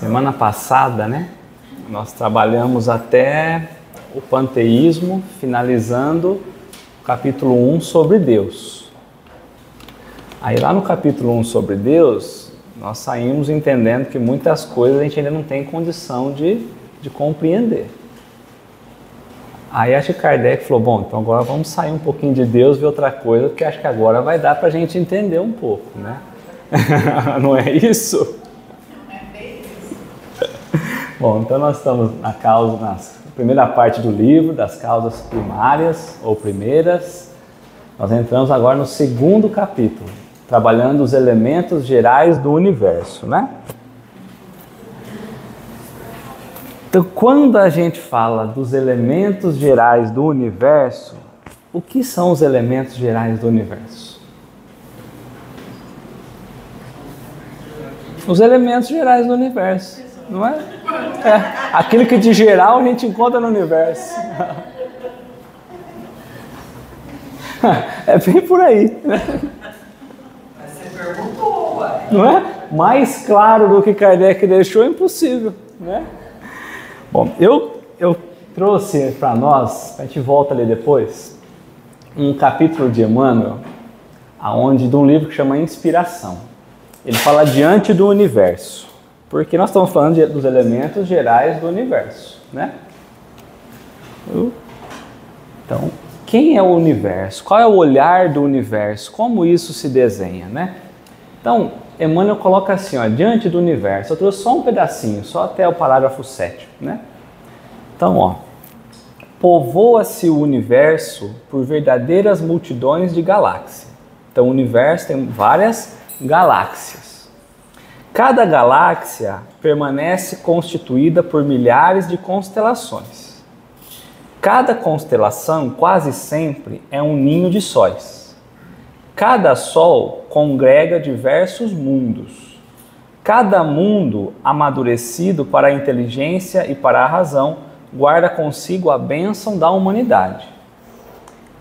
Semana passada, nós trabalhamos até o panteísmo, finalizando o capítulo 1 sobre Deus. Aí lá no capítulo 1 sobre Deus, nós saímos entendendo que muitas coisas a gente ainda não tem condição de compreender. Aí acho que Kardec falou, bom, então agora vamos sair um pouquinho de Deus e ver outra coisa, porque acho que agora vai dar para a gente entender um pouco, né? Não é isso? Bom, então nós estamos na primeira parte do livro, das causas primárias ou primeiras. Nós entramos agora no segundo capítulo, trabalhando os elementos gerais do universo, né? Então, quando a gente fala dos elementos gerais do universo, o que são os elementos gerais do universo? Os elementos gerais do universo, não é? Aquilo que de geral a gente encontra no universo. É bem por aí, né? Mas você perguntou, ué. Não é? Mais claro do que Kardec deixou, é impossível, né? Bom, eu trouxe para nós, a gente volta ali depois, um capítulo de Emmanuel, de um livro que chama Inspiração. Ele fala diante do universo, porque nós estamos falando dos elementos gerais do universo, né? Então, quem é o universo? Qual é o olhar do universo? Como isso se desenha, né? Então, Emmanuel coloca assim, diante do universo. Eu trouxe só um pedacinho, só até o parágrafo 7, né? Então, povoa-se o universo por verdadeiras multidões de galáxias. Então, o universo tem várias galáxias. Cada galáxia permanece constituída por milhares de constelações. Cada constelação, quase sempre, é um ninho de sóis. Cada sol congrega diversos mundos. Cada mundo, amadurecido para a inteligência e para a razão, guarda consigo a bênção da humanidade.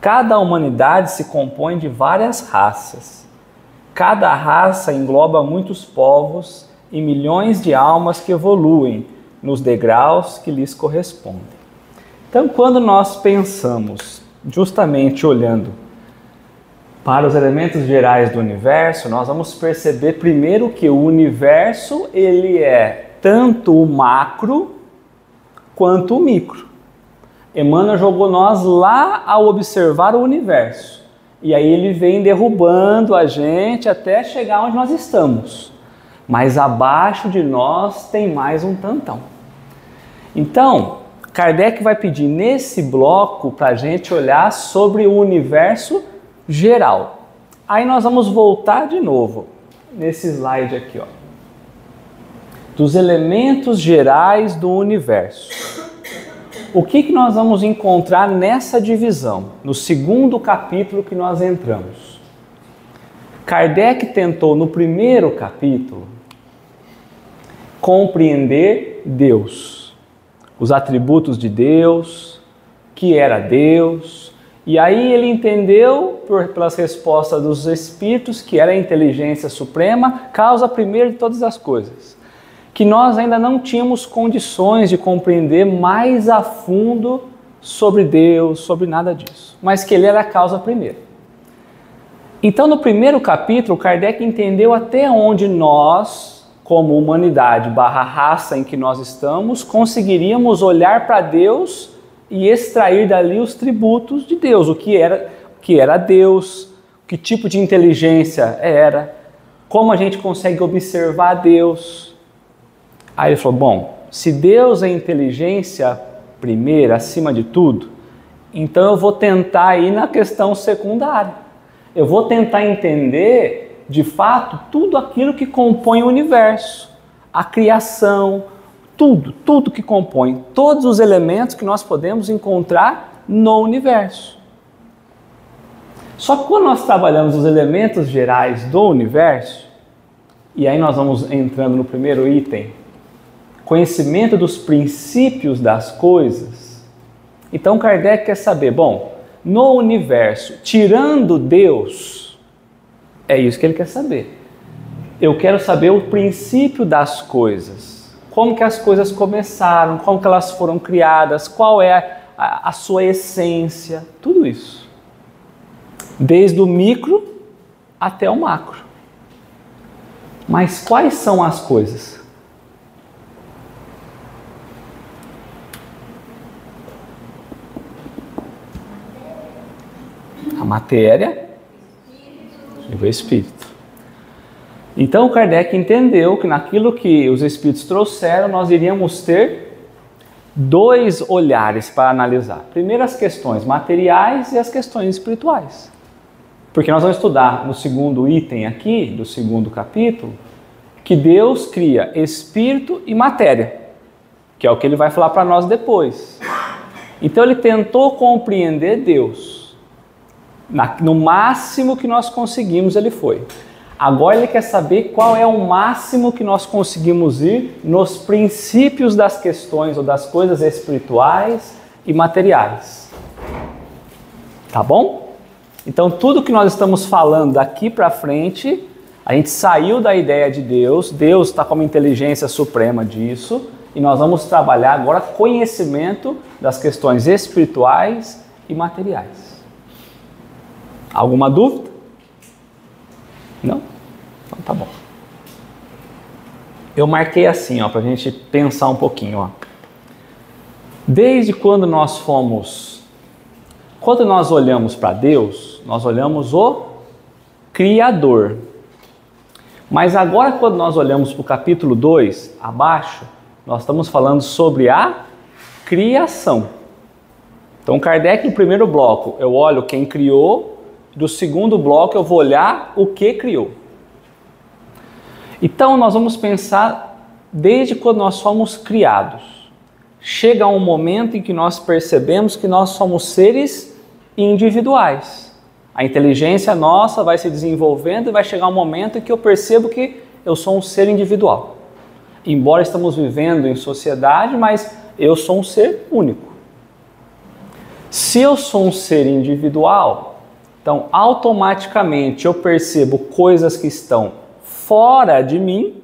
Cada humanidade se compõe de várias raças. Cada raça engloba muitos povos e milhões de almas que evoluem nos degraus que lhes correspondem. Então, quando nós pensamos, justamente olhando para os elementos gerais do universo, nós vamos perceber primeiro que o universo ele é tanto o macro quanto o micro. Emmanuel jogou nós lá ao observar o universo. E aí ele vem derrubando a gente até chegar onde nós estamos. Mas abaixo de nós tem mais um tantão. Então, Kardec vai pedir nesse bloco para a gente olhar sobre o universo geral. Aí nós vamos voltar de novo nesse slide aqui, dos elementos gerais do universo. O que nós vamos encontrar nessa divisão, no segundo capítulo que nós entramos? Kardec tentou, no primeiro capítulo, compreender Deus, os atributos de Deus, que era Deus, e aí ele entendeu, pelas respostas dos Espíritos, que era a inteligência suprema, causa primeira de todas as coisas. Que nós ainda não tínhamos condições de compreender mais a fundo sobre Deus, sobre nada disso, mas que ele era a causa primeira. Então, no primeiro capítulo, Kardec entendeu até onde nós, como humanidade / raça em que nós estamos, conseguiríamos olhar para Deus e extrair dali os tributos de Deus, o que era Deus, que tipo de inteligência era, como a gente consegue observar Deus. Aí ele falou, bom, se Deus é inteligência primeira, acima de tudo, então eu vou tentar ir na questão secundária. Eu vou tentar entender, de fato, tudo aquilo que compõe o universo, a criação, tudo que compõe, todos os elementos que nós podemos encontrar no universo. Só que quando nós trabalhamos os elementos gerais do universo, e aí nós vamos entrando no primeiro item, conhecimento dos princípios das coisas. Então Kardec quer saber, bom, no universo, tirando Deus, é isso que ele quer saber. Eu quero saber o princípio das coisas. como que as coisas começaram, como que elas foram criadas, qual é a sua essência, tudo isso. Desde o micro até o macro. Mas quais são as coisas? A matéria e o espírito. Então Kardec entendeu que naquilo que os espíritos trouxeram, nós iríamos ter dois olhares para analisar. Primeiro as questões materiais e as questões espirituais. Porque nós vamos estudar no segundo item aqui, do segundo capítulo, que Deus cria espírito e matéria, que é o que ele vai falar para nós depois. Então ele tentou compreender Deus. No máximo que nós conseguimos ele foi. Agora ele quer saber qual é o máximo que nós conseguimos ir nos princípios das questões ou das coisas espirituais e materiais. Tá bom? Então tudo que nós estamos falando daqui para frente, a gente saiu da ideia de Deus, Deus está como inteligência suprema disso, e nós vamos trabalhar agora conhecimento das questões espirituais e materiais. Alguma dúvida? Não? Então tá bom. Eu marquei assim, para a gente pensar um pouquinho. Ó. Desde quando nós olhamos para Deus, nós olhamos o Criador. Mas agora quando nós olhamos para o capítulo 2, abaixo, nós estamos falando sobre a criação. Então Kardec, no primeiro bloco, eu olho quem criou. Do segundo bloco eu vou olhar o que criou. Então nós vamos pensar desde quando nós somos criados. Chega um momento em que nós percebemos que nós somos seres individuais. A inteligência nossa vai se desenvolvendo e vai chegar um momento em que eu percebo que eu sou um ser individual. Embora estamos vivendo em sociedade, mas eu sou um ser único. Se eu sou um ser individual, então, automaticamente eu percebo coisas que estão fora de mim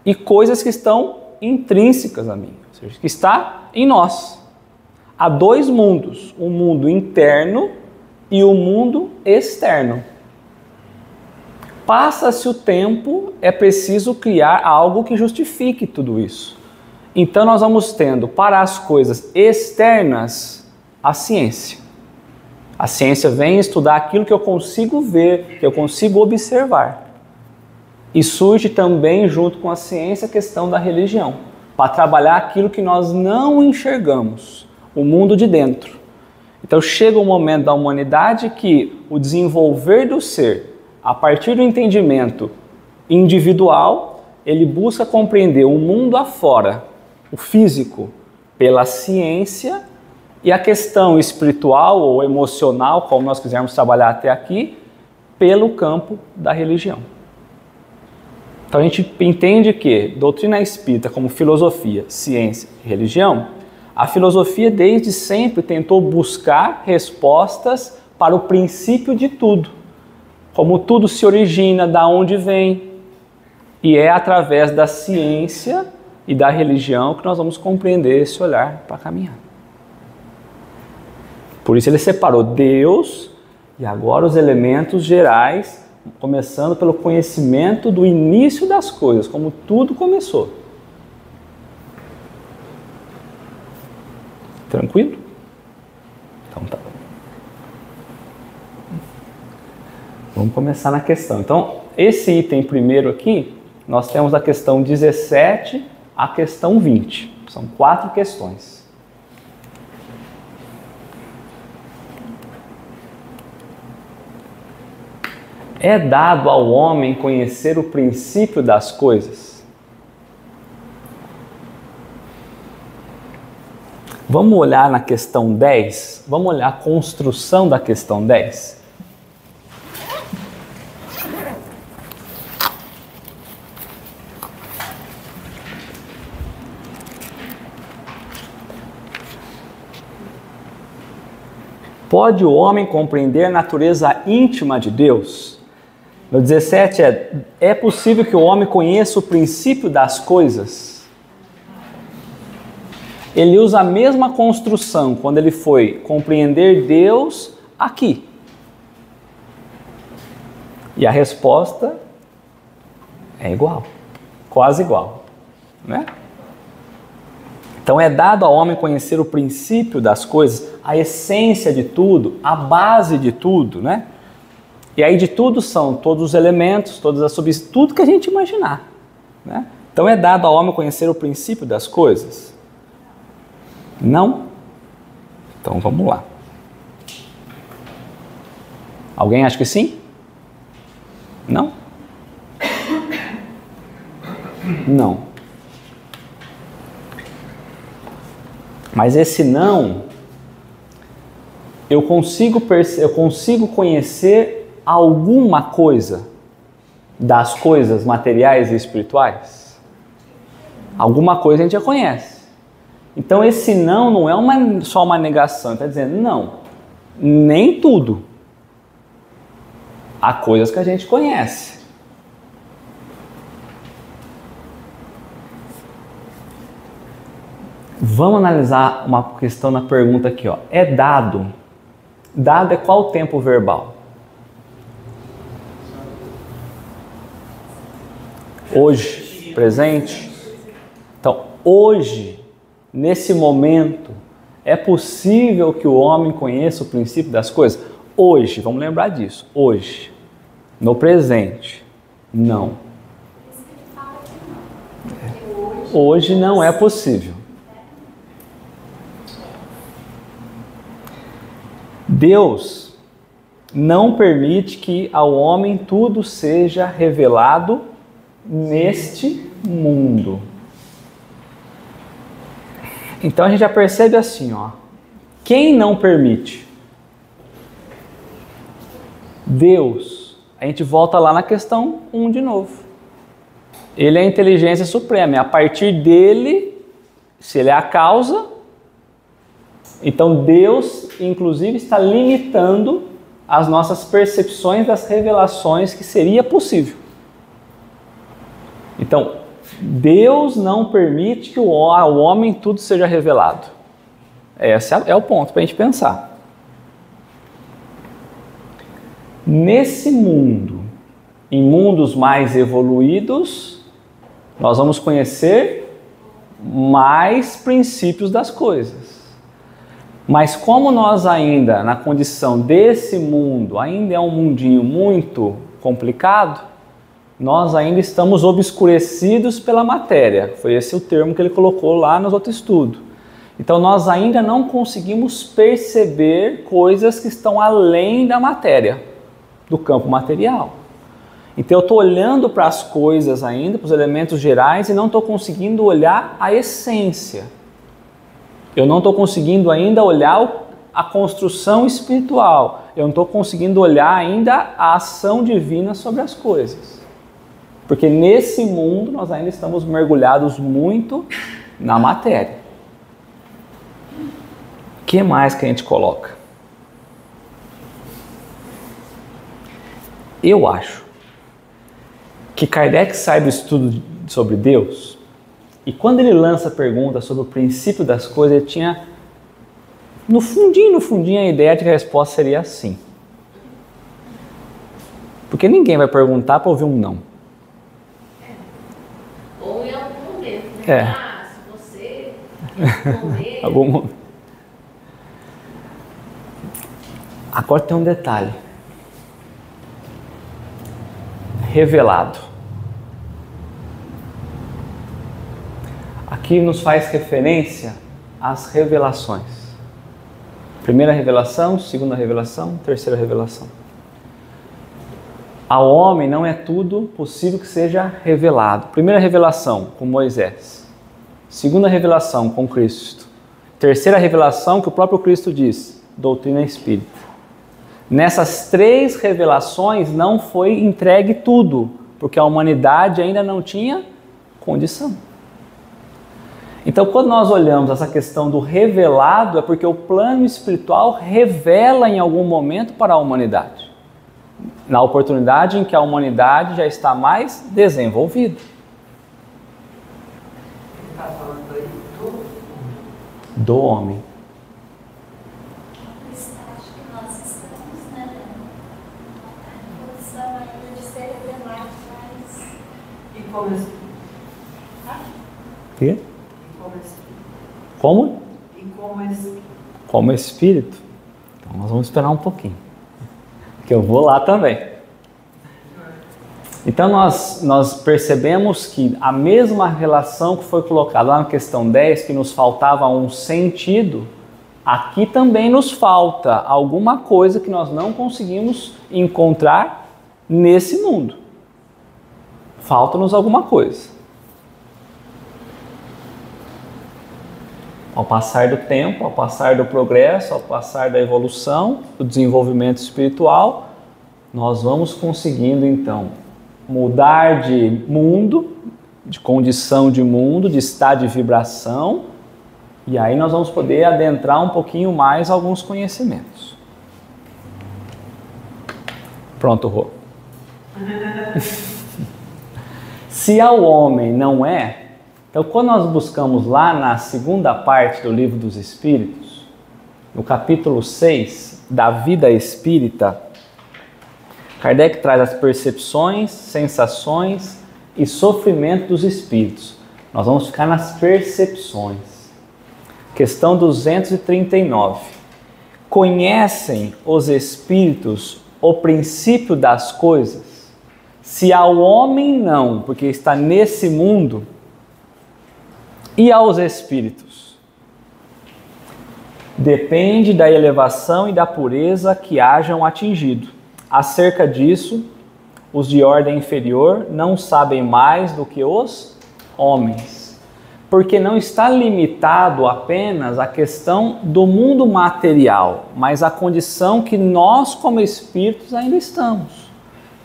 e coisas que estão intrínsecas a mim, ou seja, que está em nós. Há dois mundos, o mundo interno e o mundo externo. Passa-se o tempo, é preciso criar algo que justifique tudo isso. Então, nós vamos tendo para as coisas externas a ciência. A ciência vem estudar aquilo que eu consigo ver, que eu consigo observar. E surge também, junto com a ciência, a questão da religião, para trabalhar aquilo que nós não enxergamos, o mundo de dentro. Então chega um momento da humanidade que o desenvolver do ser, a partir do entendimento individual, ele busca compreender o mundo afora, o físico, pela ciência, e a questão espiritual ou emocional, como nós quisermos trabalhar até aqui, pelo campo da religião. Então a gente entende que doutrina espírita como filosofia, ciência e religião, a filosofia desde sempre tentou buscar respostas para o princípio de tudo. Como tudo se origina, da onde vem. E é através da ciência e da religião que nós vamos compreender esse olhar para caminhar. Por isso ele separou Deus e agora os elementos gerais, começando pelo conhecimento do início das coisas, como tudo começou. Tranquilo? Então tá. Vamos começar na questão. Então, esse item primeiro aqui, nós temos a questão 17 à questão 20. São 4 questões. É dado ao homem conhecer o princípio das coisas? Vamos olhar na questão 10? Vamos olhar a construção da questão 10? Pode o homem compreender a natureza íntima de Deus? No 17 é possível que o homem conheça o princípio das coisas? Ele usa a mesma construção quando ele foi compreender Deus aqui. E a resposta é igual, quase igual, né? Então é dado ao homem conhecer o princípio das coisas, a essência de tudo, a base de tudo, né? E aí de tudo são todos os elementos, todas as substâncias, tudo que a gente imaginar, né? Então é dado ao homem conhecer o princípio das coisas? Não? Então vamos lá. Alguém acha que sim? Não? Não. Mas esse não, eu consigo conhecer alguma coisa das coisas materiais e espirituais? Alguma coisa a gente já conhece. Então esse não é só uma negação, está dizendo não, nem tudo. Há coisas que a gente conhece. Vamos analisar uma questão na pergunta aqui, ó. É dado. Dado é qual tempo verbal? Hoje, presente. Então, hoje, nesse momento, é possível que o homem conheça o princípio das coisas? Hoje, vamos lembrar disso. Hoje, no presente, não. Hoje não é possível. Deus não permite que ao homem tudo seja revelado neste mundo. Então a gente já percebe assim, ó. Quem não permite? Deus. A gente volta lá na questão 1 de novo. Ele é a inteligência suprema. É a partir dele, se ele é a causa, então Deus, inclusive, está limitando as nossas percepções das revelações que seria possível. Então, Deus não permite que ao homem tudo seja revelado. Esse é o ponto para a gente pensar. Nesse mundo, em mundos mais evoluídos, nós vamos conhecer mais princípios das coisas. Mas como nós ainda, na condição desse mundo, ainda é um mundinho muito complicado, nós ainda estamos obscurecidos pela matéria. Foi esse o termo que ele colocou lá no outro estudo. Então nós ainda não conseguimos perceber coisas que estão além da matéria, do campo material. Então eu estou olhando para as coisas ainda, para os elementos gerais, e não estou conseguindo olhar a essência. Eu não estou conseguindo ainda olhar a construção espiritual. Eu não estou conseguindo olhar ainda a ação divina sobre as coisas. Porque nesse mundo nós ainda estamos mergulhados muito na matéria. O que mais que a gente coloca? Eu acho que Kardec sai do estudo sobre Deus, e quando ele lança a pergunta sobre o princípio das coisas, ele tinha no fundinho a ideia de que a resposta seria assim. Porque ninguém vai perguntar para ouvir um não. Ou em algum momento, né? Se você responder... Algum... Agora tem um detalhe. Revelado. Aqui nos faz referência às revelações. Primeira revelação, segunda revelação, terceira revelação. Ao homem não é tudo possível que seja revelado. Primeira revelação com Moisés. Segunda revelação com Cristo. Terceira revelação que o próprio Cristo diz, doutrina espírita. Nessas três revelações não foi entregue tudo, porque a humanidade ainda não tinha condição. Então, quando nós olhamos essa questão do revelado, é porque o plano espiritual revela em algum momento para a humanidade. Na oportunidade em que a humanidade já está mais desenvolvida. Ele está falando para ele todo mundo. do homem. O estágio que nós estamos, né? A posição ainda de ser revelado, mas... E como espírito? Quê? E como espírito? Como? E como espírito? Como espírito. Então nós vamos esperar um pouquinho. Que eu vou lá também. Então nós percebemos que a mesma relação que foi colocada lá na questão 10, que nos faltava um sentido, aqui também nos falta alguma coisa que nós não conseguimos encontrar nesse mundo. Falta-nos alguma coisa. Ao passar do tempo, ao passar do progresso, ao passar da evolução, do desenvolvimento espiritual, nós vamos conseguindo então mudar de mundo, de condição de mundo, de estado de vibração, e aí nós vamos poder adentrar um pouquinho mais alguns conhecimentos. Pronto, Rô. Se ao homem não é, então quando nós buscamos lá na segunda parte do Livro dos Espíritos, no capítulo 6 da vida espírita, Kardec traz as percepções, sensações e sofrimento dos espíritos. Nós vamos ficar nas percepções. Questão 239. Conhecem os espíritos o princípio das coisas? Se ao homem não, porque está nesse mundo, e aos espíritos? Depende da elevação e da pureza que hajam atingido. Acerca disso, os de ordem inferior não sabem mais do que os homens, porque não está limitado apenas à questão do mundo material, mas à condição que nós, como espíritos, ainda estamos.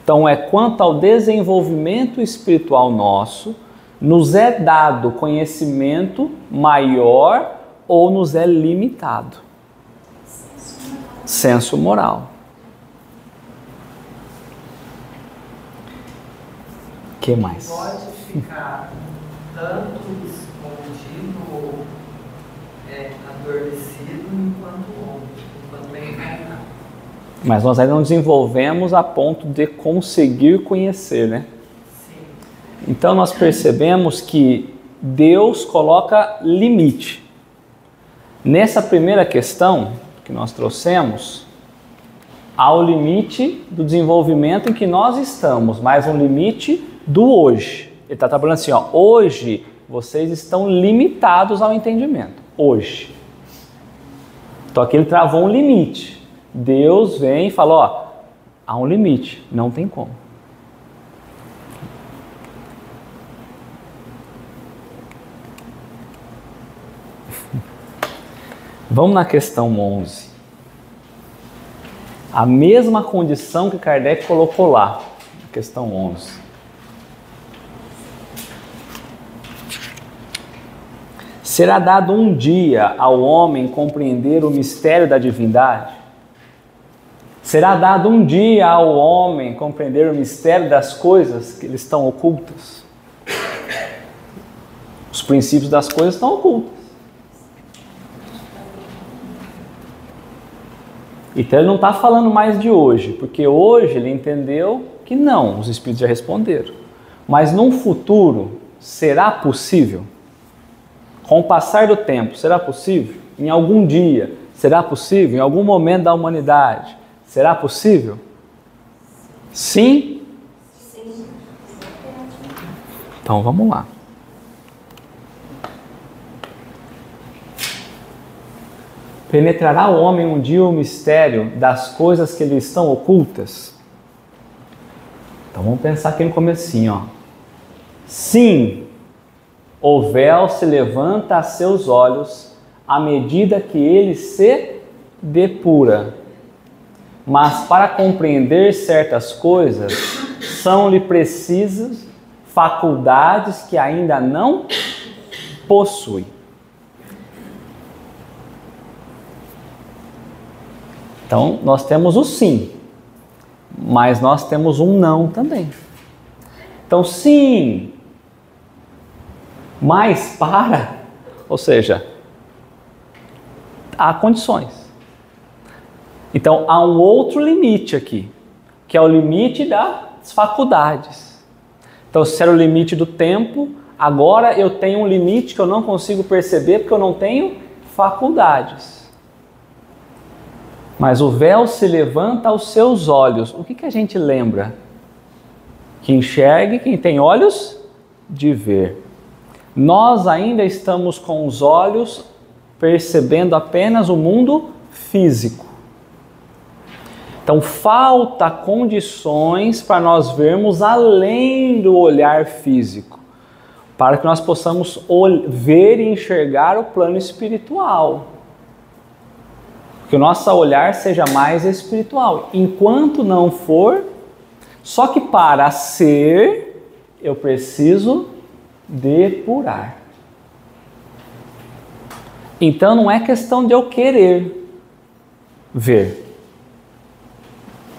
Então, é quanto ao desenvolvimento espiritual nosso, nos é dado conhecimento maior ou nos é limitado. Senso moral. O que mais? Pode ficar tanto escondido ou adormecido enquanto bem encarnado. Mas nós ainda não desenvolvemos a ponto de conseguir conhecer, né? Sim. Então nós percebemos que Deus coloca limite. Nessa primeira questão que nós trouxemos, há o limite do desenvolvimento em que nós estamos, mas um limite do hoje. Ele está trabalhando assim, ó, hoje vocês estão limitados ao entendimento. Hoje. Então aqui ele travou um limite. Deus vem e fala, ó, há um limite, não tem como. Vamos na questão 11. A mesma condição que Kardec colocou lá, questão 11. Será dado um dia ao homem compreender o mistério da divindade? Será dado um dia ao homem compreender o mistério das coisas que lhe estão ocultas? Os princípios das coisas estão ocultos. Então ele não está falando mais de hoje, porque hoje ele entendeu que não, os espíritos já responderam. Mas num futuro, será possível? Com o passar do tempo, será possível? Em algum dia, será possível? Em algum momento da humanidade, será possível? Sim? Sim. Então vamos lá. Penetrará o homem um dia o mistério das coisas que lhe estão ocultas? Então vamos pensar aqui no comecinho, ó. Sim, o véu se levanta a seus olhos à medida que ele se depura. Mas para compreender certas coisas, são-lhe precisas faculdades que ainda não possui. Então, nós temos o sim, mas nós temos um não também. Então, sim, mas para, ou seja, há condições. Então, há um outro limite aqui, que é o limite das faculdades. Então, se era o limite do tempo, agora eu tenho um limite que eu não consigo perceber porque eu não tenho faculdades. Mas o véu se levanta aos seus olhos. O que a gente lembra? Que enxergue quem tem olhos de ver. Nós ainda estamos com os olhos percebendo apenas o mundo físico. Então falta condições para nós vermos além do olhar físico, para que nós possamos ver e enxergar o plano espiritual. Que o nosso olhar seja mais espiritual. Enquanto não for, só que para ser, eu preciso depurar. Então não é questão de eu querer ver,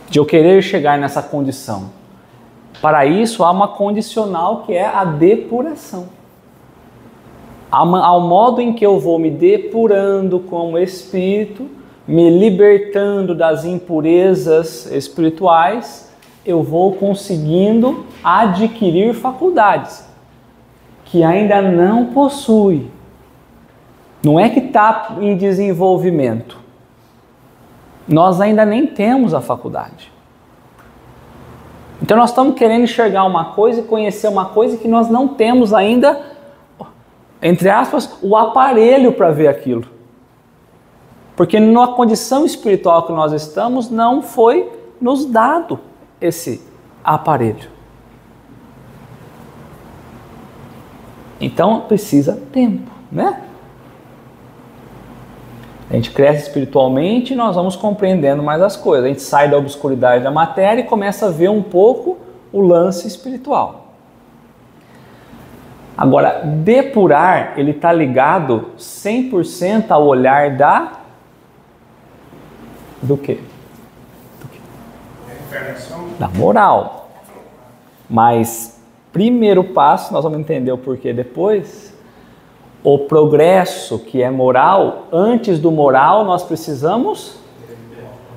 de eu querer chegar nessa condição. Para isso há uma condicional que é a depuração. Ao modo em que eu vou me depurando como espírito, me libertando das impurezas espirituais, eu vou conseguindo adquirir faculdades que ainda não possui. Não é que está em desenvolvimento. Nós ainda nem temos a faculdade. Então nós estamos querendo enxergar uma coisa e conhecer uma coisa que nós não temos ainda, entre aspas, o aparelho para ver aquilo. Porque na condição espiritual que nós estamos, não foi nos dado esse aparelho. Então precisa tempo, né? A gente cresce espiritualmente e nós vamos compreendendo mais as coisas. A gente sai da obscuridade da matéria e começa a ver um pouco o lance espiritual. Agora, depurar, ele está ligado 100% ao olhar do quê? Da moral. Mas, primeiro passo, nós vamos entender o porquê depois. O progresso que é moral, antes do moral nós precisamos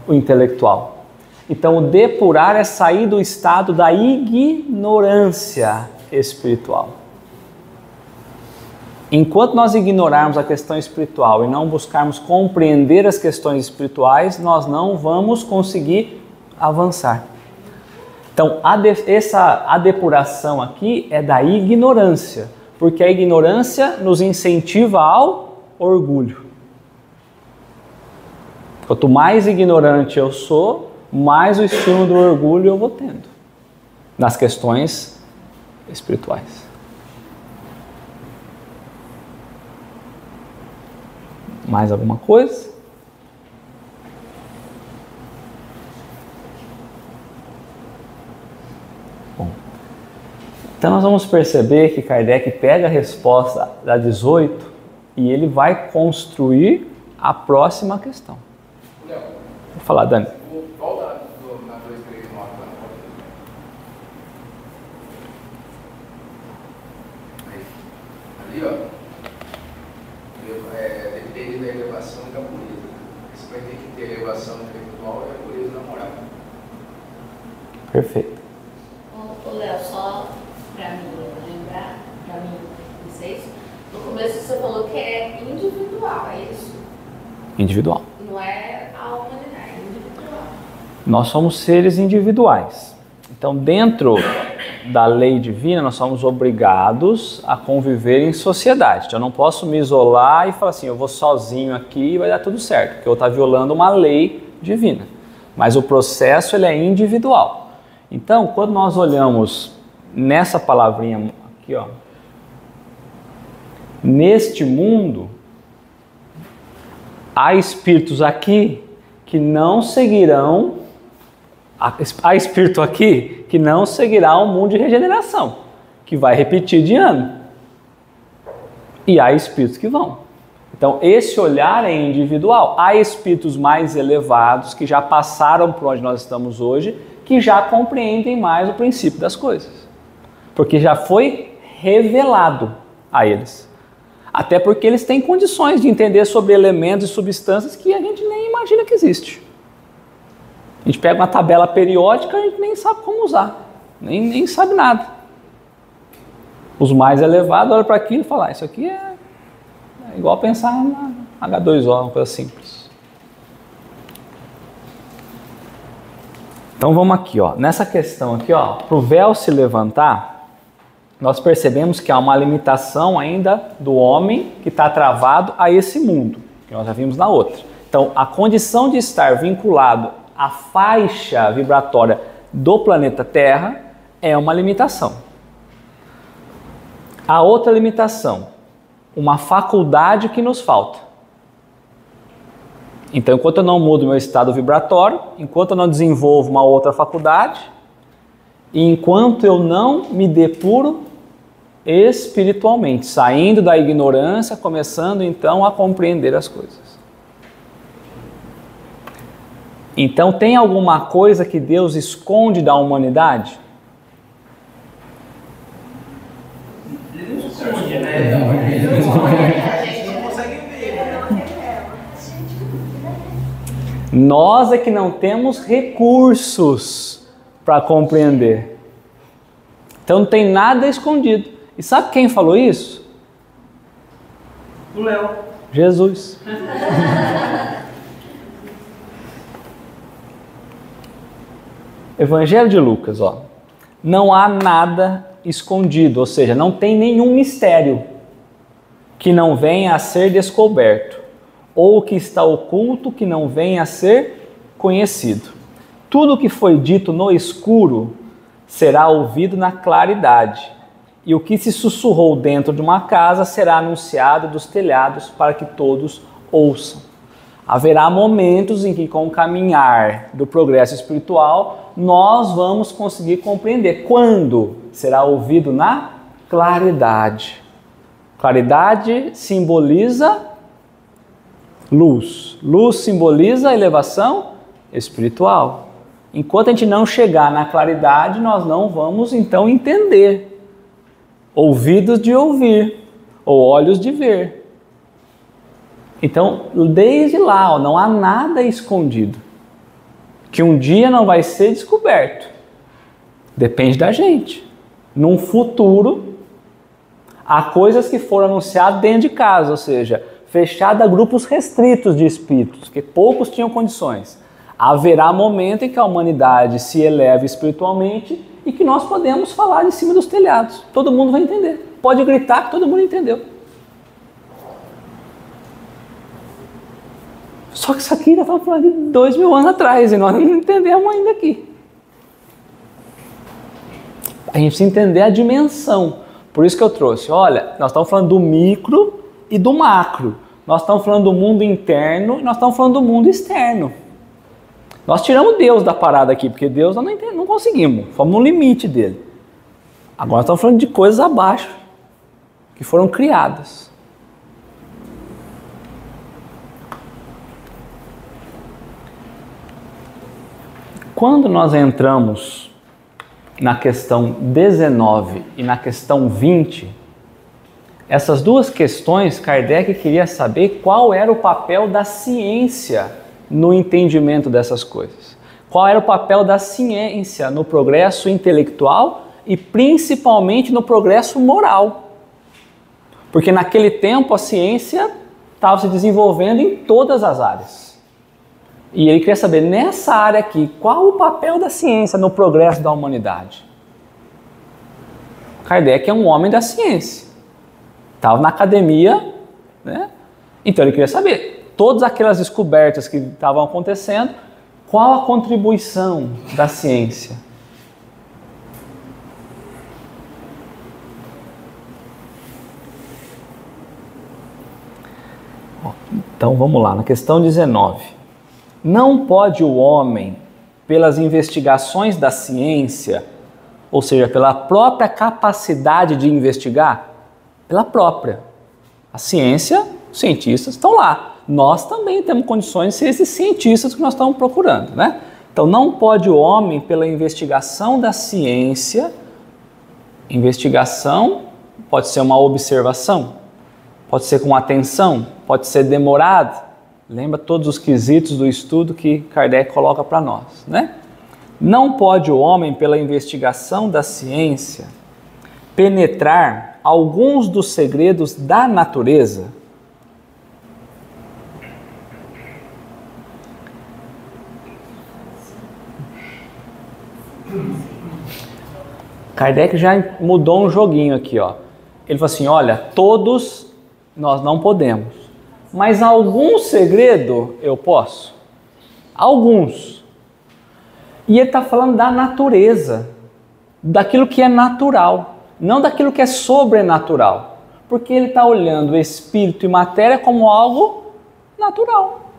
o intelectual. Então o depurar é sair do estado da ignorância espiritual. Enquanto nós ignorarmos a questão espiritual e não buscarmos compreender as questões espirituais, nós não vamos conseguir avançar. Então a depuração aqui é da ignorância. Porque a ignorância nos incentiva ao orgulho. Quanto mais ignorante eu sou, mais o estímulo do orgulho eu vou tendo nas questões espirituais. Mais alguma coisa? Bom. Então nós vamos perceber que Kardec pega a resposta da 18 e ele vai construir a próxima questão. Vou falar, Dani. Volta na 239. Ali, ó. Depende da elevação e da pureza. Você vai ter que ter elevação intelectual e a pureza na moral. Perfeito. Ô Léo, só para mim lembrar, para mim, vocês, no começo você falou que é individual, é isso? Individual. Não é a humanidade, é individual. Nós somos seres individuais. Então, dentro da lei divina, nós somos obrigados a conviver em sociedade. Então, eu não posso me isolar e falar assim, eu vou sozinho aqui e vai dar tudo certo, porque eu estou violando uma lei divina. Mas o processo ele é individual. Então, quando nós olhamos nessa palavrinha aqui, ó, neste mundo, há espíritos aqui que não seguirão, há espírito aqui que não seguirá o mundo de regeneração, que vai repetir de ano. E há espíritos que vão. Então, esse olhar é individual. Há espíritos mais elevados que já passaram por onde nós estamos hoje, que já compreendem mais o princípio das coisas. Porque já foi revelado a eles. Até porque eles têm condições de entender sobre elementos e substâncias que a gente nem imagina que existe. A gente pega uma tabela periódica e a gente nem sabe como usar, nem sabe nada. Os mais elevados olham para aquilo e falam, isso aqui é igual pensar na H2O, uma coisa simples. Então vamos aqui, ó. Nessa questão aqui, ó, para o véu se levantar, nós percebemos que há uma limitação ainda do homem que está travado a esse mundo, que nós já vimos na outra. Então, a condição de estar vinculado à faixa vibratória do planeta Terra é uma limitação. A outra limitação, uma faculdade que nos falta. Então, enquanto eu não mudo meu estado vibratório, enquanto eu não desenvolvo uma outra faculdade, e enquanto eu não me depuro espiritualmente, saindo da ignorância, começando então a compreender as coisas. Então, tem alguma coisa que Deus esconde da humanidade? Ele não esconde, né? Ele não esconde. A gente não consegue ver. Nós é que não temos recursos para compreender. Então não tem nada escondido. E sabe quem falou isso? O Léo. Jesus. Evangelho de Lucas, ó. Não há nada escondido, ou seja, não tem nenhum mistério que não venha a ser descoberto, ou que está oculto que não venha a ser conhecido. Tudo que foi dito no escuro será ouvido na claridade, e o que se sussurrou dentro de uma casa será anunciado dos telhados para que todos ouçam. Haverá momentos em que, com o caminhar do progresso espiritual, nós vamos conseguir compreender. Quando será ouvido na claridade. Claridade simboliza luz. Luz simboliza elevação espiritual. Enquanto a gente não chegar na claridade, nós não vamos então entender. Ouvidos de ouvir, ou olhos de ver. Então, desde lá, ó, não há nada escondido. Que um dia não vai ser descoberto. Depende da gente. Num futuro, há coisas que foram anunciadas dentro de casa, ou seja, fechada a grupos restritos de espíritos, que poucos tinham condições. Haverá momento em que a humanidade se eleve espiritualmente e que nós podemos falar de cima dos telhados. Todo mundo vai entender. Pode gritar que todo mundo entendeu. Só que isso aqui já estamos falando de 2000 anos atrás e nós não entendemos ainda aqui. A gente precisa entender a dimensão. Por isso que eu trouxe, olha, nós estamos falando do micro e do macro. Nós estamos falando do mundo interno e nós estamos falando do mundo externo. Nós tiramos Deus da parada aqui, porque Deus nós não conseguimos, fomos no limite dele. Agora nós estamos falando de coisas abaixo, que foram criadas. Quando nós entramos na questão 19 e na questão 20, essas duas questões, Kardec queria saber qual era o papel da ciência no entendimento dessas coisas. Qual era o papel da ciência no progresso intelectual e principalmente no progresso moral. Porque naquele tempo a ciência estava se desenvolvendo em todas as áreas. E ele queria saber, nessa área aqui, qual o papel da ciência no progresso da humanidade? Kardec é um homem da ciência. Estava na academia, né? Então ele queria saber, todas aquelas descobertas que estavam acontecendo, qual a contribuição da ciência? Então vamos lá, na questão 19. Não pode o homem, pelas investigações da ciência, ou seja, pela própria capacidade de investigar, pela própria. A ciência, os cientistas estão lá. Nós também temos condições de ser esses cientistas que nós estamos procurando, né? Então não pode o homem, pela investigação da ciência, investigação pode ser uma observação, pode ser com atenção, pode ser demorado. Lembra todos os quesitos do estudo que Kardec coloca para nós, né? Não pode o homem, pela investigação da ciência, penetrar alguns dos segredos da natureza? Kardec já mudou um joguinho aqui, ó. Ele falou assim, olha, todos nós não podemos, mas algum segredo eu posso. Alguns. E ele está falando da natureza, daquilo que é natural, não daquilo que é sobrenatural. Porque ele está olhando espírito e matéria como algo natural.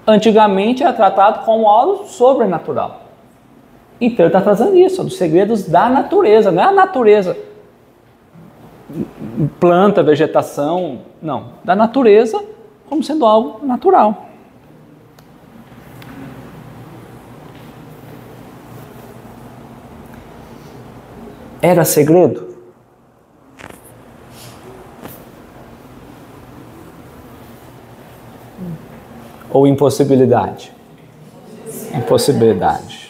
Antigamente era tratado como algo sobrenatural. Então ele está trazendo isso, dos segredos da natureza, não é a natureza, planta, vegetação, não. Da natureza como sendo algo natural. Era segredo? Ou impossibilidade? Impossibilidade.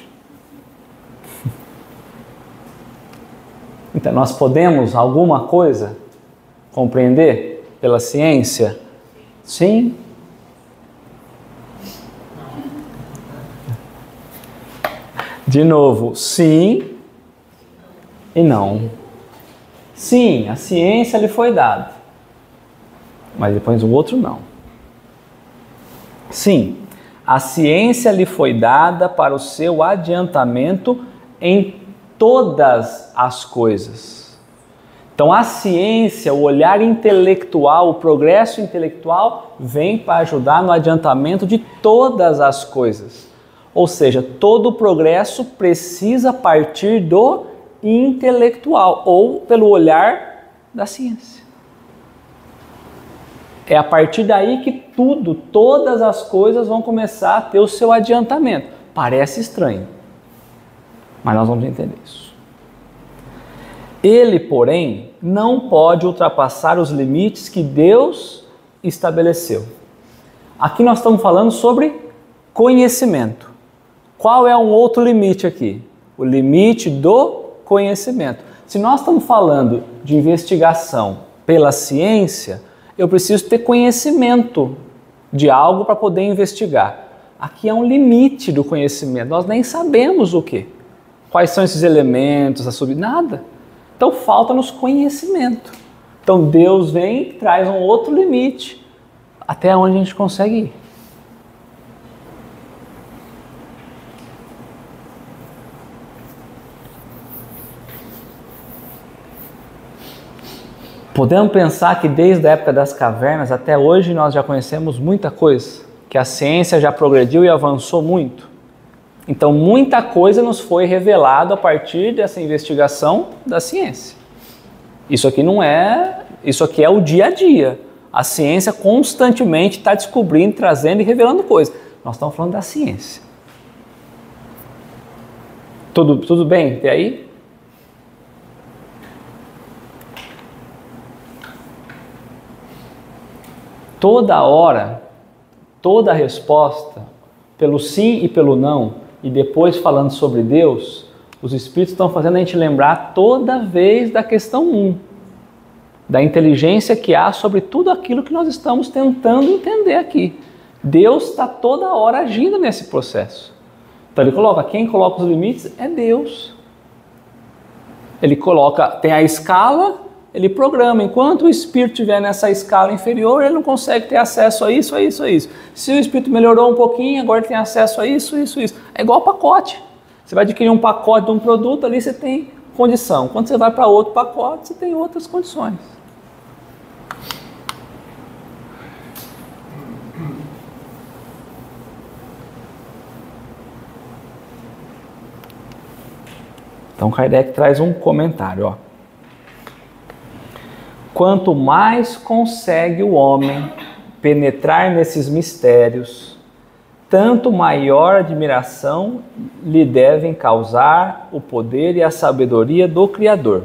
Então, nós podemos alguma coisa compreender pela ciência? Sim. De novo, sim e não. Sim, a ciência lhe foi dada, mas depois o outro não. Sim, a ciência lhe foi dada para o seu adiantamento em todas as coisas. Então a ciência, o olhar intelectual, o progresso intelectual vem para ajudar no adiantamento de todas as coisas. Ou seja, todo o progresso precisa partir do intelectual ou pelo olhar da ciência. É a partir daí que todas as coisas vão começar a ter o seu adiantamento. Parece estranho, mas nós vamos entender isso. Ele, porém, não pode ultrapassar os limites que Deus estabeleceu. Aqui nós estamos falando sobre conhecimento. Qual é um outro limite aqui? O limite do conhecimento. Se nós estamos falando de investigação pela ciência, eu preciso ter conhecimento de algo para poder investigar. Aqui é um limite do conhecimento. Nós nem sabemos o quê. Quais são esses elementos, nada. Então falta-nos conhecimento. Então Deus vem e traz um outro limite até onde a gente consegue ir. Podemos pensar que desde a época das cavernas até hoje nós já conhecemos muita coisa, que a ciência já progrediu e avançou muito. Então muita coisa nos foi revelada a partir dessa investigação da ciência. Isso aqui é o dia a dia. A ciência constantemente está descobrindo, trazendo e revelando coisas. Nós estamos falando da ciência. Tudo bem até aí? Toda hora, toda resposta, pelo sim e pelo não, e depois falando sobre Deus, os Espíritos estão fazendo a gente lembrar toda vez da questão 1, da inteligência que há sobre tudo aquilo que nós estamos tentando entender aqui. Deus está toda hora agindo nesse processo. Então ele coloca, quem coloca os limites é Deus. Ele coloca, tem a escala, ele programa. Enquanto o espírito estiver nessa escala inferior, ele não consegue ter acesso a isso, a isso, a isso. Se o espírito melhorou um pouquinho, agora ele tem acesso a isso, isso, isso. É igual pacote. Você vai adquirir um pacote de um produto, ali você tem condição. Quando você vai para outro pacote, você tem outras condições. Então Kardec traz um comentário, ó. Quanto mais consegue o homem penetrar nesses mistérios, tanto maior admiração lhe devem causar o poder e a sabedoria do Criador.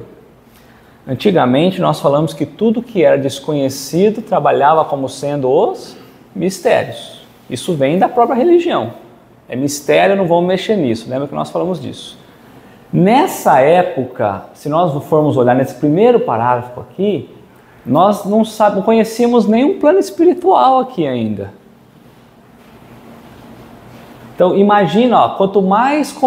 Antigamente nós falamos que tudo que era desconhecido trabalhava como sendo os mistérios. Isso vem da própria religião. É mistério, não vamos mexer nisso. Lembra que nós falamos disso? Nessa época, se nós formos olhar nesse primeiro parágrafo aqui, nós não conhecíamos nenhum plano espiritual aqui ainda. Então imagina, quanto mais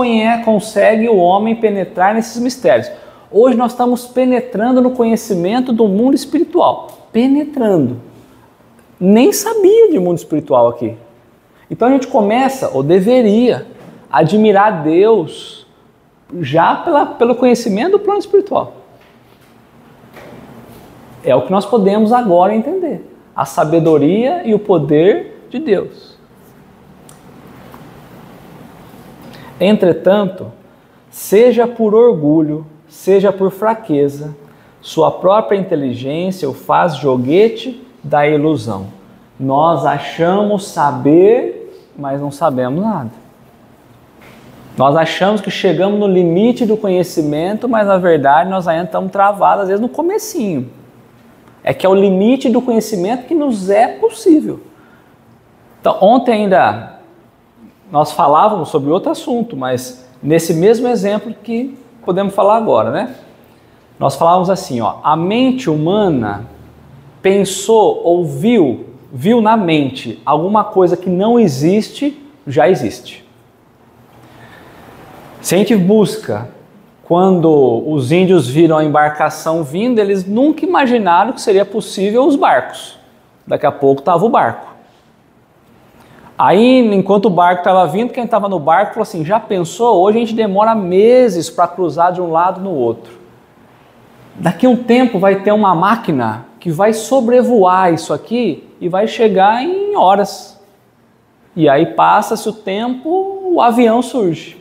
consegue o homem penetrar nesses mistérios. Hoje nós estamos penetrando no conhecimento do mundo espiritual. Penetrando. Nem sabia de mundo espiritual aqui. Então a gente começa, ou deveria, admirar Deus já pelo conhecimento do plano espiritual. É o que nós podemos agora entender. A sabedoria e o poder de Deus. Entretanto, seja por orgulho, seja por fraqueza, sua própria inteligência o faz joguete da ilusão. Nós achamos saber, mas não sabemos nada. Nós achamos que chegamos no limite do conhecimento, mas na verdade nós ainda estamos travados, às vezes no comecinho. É que é o limite do conhecimento que nos é possível. Então, ontem ainda nós falávamos sobre outro assunto, mas nesse mesmo exemplo que podemos falar agora, né? Nós falávamos assim, a mente humana pensou ou viu na mente alguma coisa que não existe, já existe. Se a gente busca, quando os índios viram a embarcação vindo, eles nunca imaginaram que seria possível os barcos. Daqui a pouco estava o barco. Aí, enquanto o barco estava vindo, quem estava no barco falou assim, já pensou? Hoje a gente demora meses para cruzar de um lado no outro. Daqui a um tempo vai ter uma máquina que vai sobrevoar isso aqui e vai chegar em horas. E aí passa-se o tempo, o avião surge.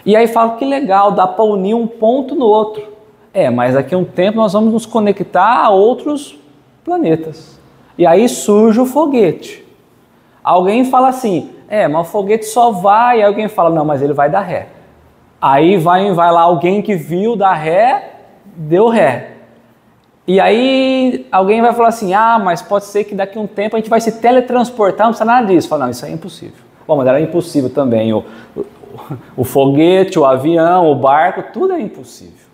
E aí fala que legal, dá para unir um ponto no outro. Mas daqui a um tempo nós vamos nos conectar a outros planetas. E aí surge o foguete. Alguém fala assim, mas o foguete só vai, e alguém fala, não, mas ele vai dar ré. Aí vai lá alguém que viu dar ré, deu ré. E aí alguém vai falar assim, mas pode ser que daqui a um tempo a gente vai se teletransportar, não precisa nada disso. Fala, não, isso é impossível. Bom, mas era impossível também, o foguete, o avião, o barco, tudo é impossível.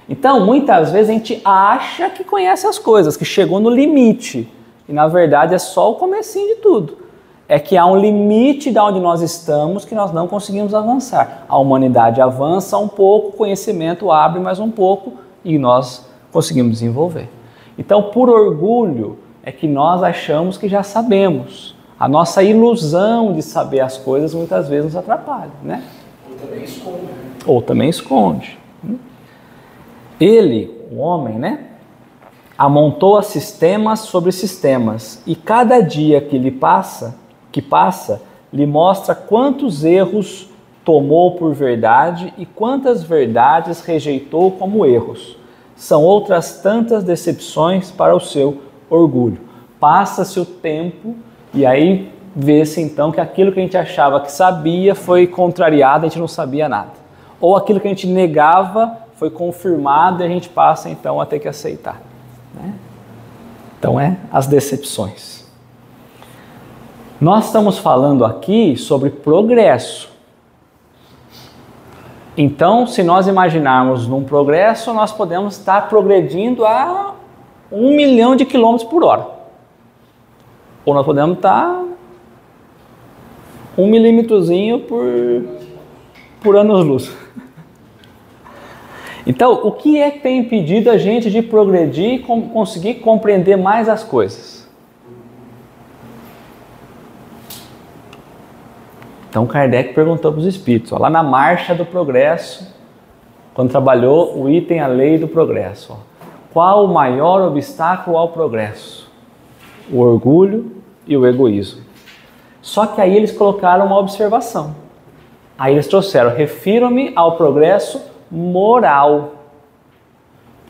Então, muitas vezes a gente acha que conhece as coisas, que chegou no limite. E na verdade é só o comecinho de tudo. É que há um limite de onde nós estamos que nós não conseguimos avançar. A humanidade avança um pouco, o conhecimento abre mais um pouco e nós conseguimos desenvolver. Então, por orgulho, é que nós achamos que já sabemos. A nossa ilusão de saber as coisas muitas vezes nos atrapalha, né? Ou também esconde. Ele, o homem, né? Amontoa sistemas sobre sistemas e cada dia que passa, lhe mostra quantos erros tomou por verdade e quantas verdades rejeitou como erros. São outras tantas decepções para o seu orgulho. Passa-se o tempo e aí vê-se então que aquilo que a gente achava que sabia foi contrariado, a gente não sabia nada. Ou aquilo que a gente negava foi confirmado e a gente passa então a ter que aceitar. Né? Então as decepções. Nós estamos falando aqui sobre progresso. Então, se nós imaginarmos num progresso, nós podemos estar progredindo a 1 milhão de quilômetros por hora. Ou nós podemos estar 1 milímetrozinho por anos-luz. Então, o que é que tem impedido a gente de progredir e conseguir compreender mais as coisas? Então, Kardec perguntou para os espíritos, lá na marcha do progresso, quando trabalhou o item A Lei do Progresso. Qual o maior obstáculo ao progresso? O orgulho e o egoísmo. Só que aí eles colocaram uma observação. Aí eles trouxeram, refiro-me ao progresso moral,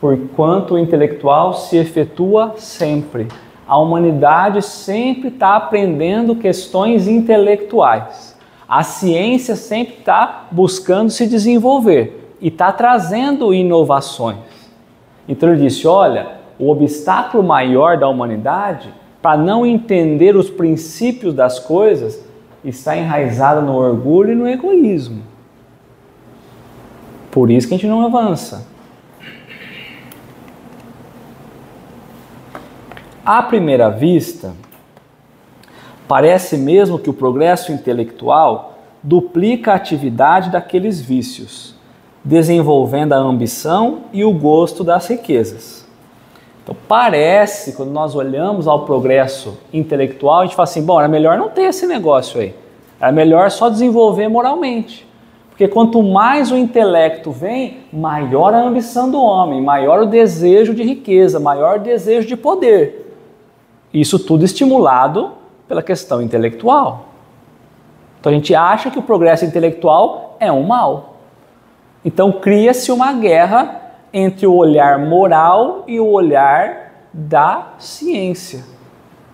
porquanto o intelectual se efetua sempre. A humanidade sempre está aprendendo questões intelectuais. A ciência sempre está buscando se desenvolver e está trazendo inovações. Então ele disse, olha, o obstáculo maior da humanidade para não entender os princípios das coisas está enraizado no orgulho e no egoísmo. Por isso que a gente não avança. À primeira vista, parece mesmo que o progresso intelectual duplica a atividade daqueles vícios, desenvolvendo a ambição e o gosto das riquezas. Então parece, quando nós olhamos ao progresso intelectual, a gente fala assim, bom, era melhor não ter esse negócio aí. Era melhor só desenvolver moralmente. Porque quanto mais o intelecto vem, maior a ambição do homem, maior o desejo de riqueza, maior o desejo de poder. Isso tudo estimulado pela questão intelectual. Então a gente acha que o progresso intelectual é um mal. Então cria-se uma guerra entre o olhar moral e o olhar da ciência.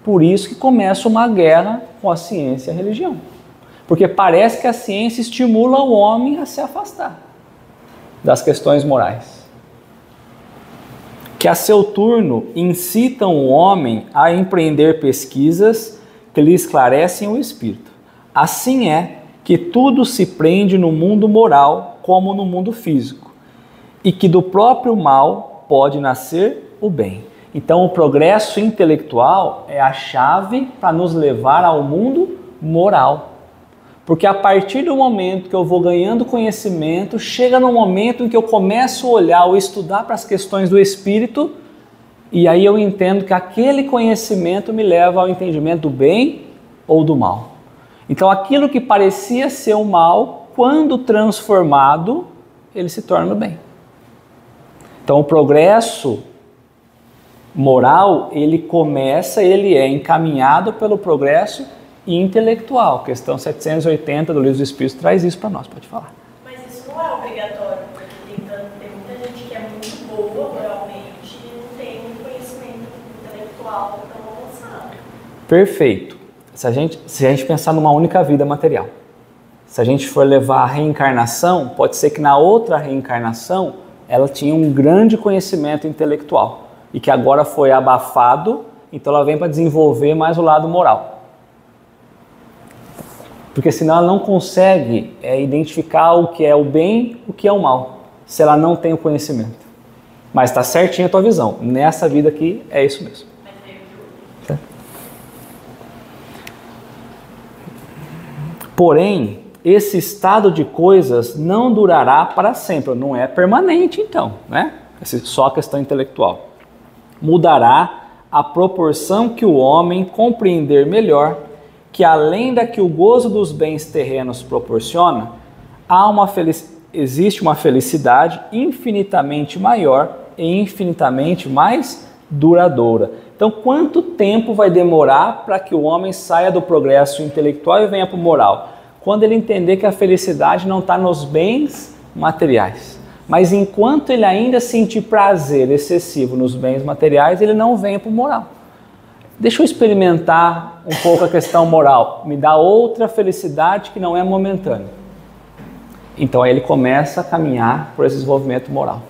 Por isso que começa uma guerra com a ciência e a religião. Porque parece que a ciência estimula o homem a se afastar das questões morais. Que a seu turno incitam o homem a empreender pesquisas que lhe esclarecem o espírito. Assim é que tudo se prende no mundo moral como no mundo físico. E que do próprio mal pode nascer o bem. Então o progresso intelectual é a chave para nos levar ao mundo moral. Porque a partir do momento que eu vou ganhando conhecimento, chega no momento em que eu começo a olhar ou estudar para as questões do espírito, e aí eu entendo que aquele conhecimento me leva ao entendimento do bem ou do mal. Então aquilo que parecia ser o mal, quando transformado, ele se torna o bem. Então o progresso moral, ele é encaminhado pelo progresso intelectual. Questão 780 do Livro dos Espíritos traz isso para nós, pode falar. Mas isso não é obrigatório, porque tem muita gente que é muito boa moralmente e não tem um conhecimento intelectual tão avançado. Perfeito. Se a gente pensar numa única vida material, se a gente for levar a reencarnação, pode ser que na outra reencarnação ela tinha um grande conhecimento intelectual e que agora foi abafado, então ela vem para desenvolver mais o lado moral. Porque senão ela não consegue identificar o que é o bem, o que é o mal, se ela não tem o conhecimento. Mas está certinha a tua visão. Nessa vida aqui é isso mesmo. Certo? Porém, esse estado de coisas não durará para sempre, não é permanente então, né? Só a questão intelectual. Mudará a proporção que o homem compreender melhor que além da que o gozo dos bens terrenos proporciona, existe uma felicidade infinitamente maior e infinitamente mais duradoura. Então, quanto tempo vai demorar para que o homem saia do progresso intelectual e venha para o moral? Quando ele entender que a felicidade não está nos bens materiais. Mas enquanto ele ainda sentir prazer excessivo nos bens materiais, ele não vem para o moral. Deixa eu experimentar um pouco a questão moral. Me dá outra felicidade que não é momentânea. Então aí ele começa a caminhar por esse desenvolvimento moral.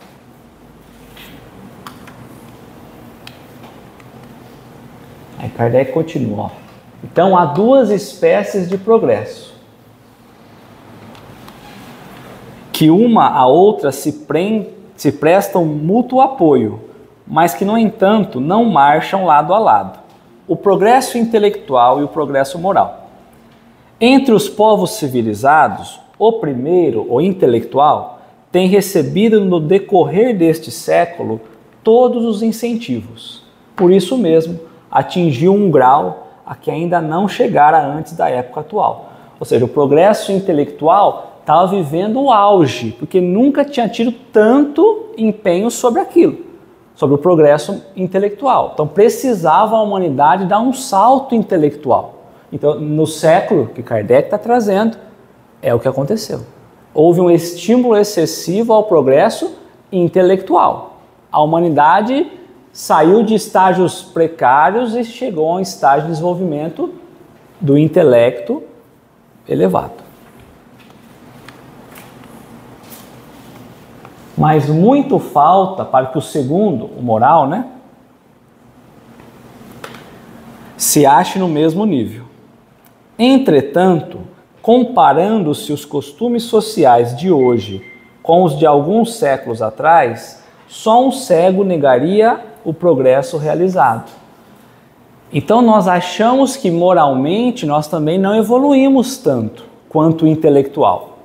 Aí Kardec continua. Então há duas espécies de progresso. Que uma a outra se prestam mútuo apoio, mas que no entanto não marcham lado a lado. O progresso intelectual e o progresso moral. Entre os povos civilizados, o primeiro, o intelectual, tem recebido no decorrer deste século todos os incentivos. Por isso mesmo, atingiu um grau a que ainda não chegara antes da época atual. Ou seja, o progresso intelectual estava vivendo o auge, porque nunca tinha tido tanto empenho sobre aquilo, sobre o progresso intelectual. Então precisava a humanidade dar um salto intelectual. Então, no século que Kardec está trazendo, é o que aconteceu. Houve um estímulo excessivo ao progresso intelectual. A humanidade saiu de estágios precários e chegou a um estágio de desenvolvimento do intelecto elevado. Mas muito falta para que o segundo, o moral, né, se ache no mesmo nível. Entretanto, comparando-se os costumes sociais de hoje com os de alguns séculos atrás, só um cego negaria o progresso realizado. Então nós achamos que moralmente nós também não evoluímos tanto quanto o intelectual.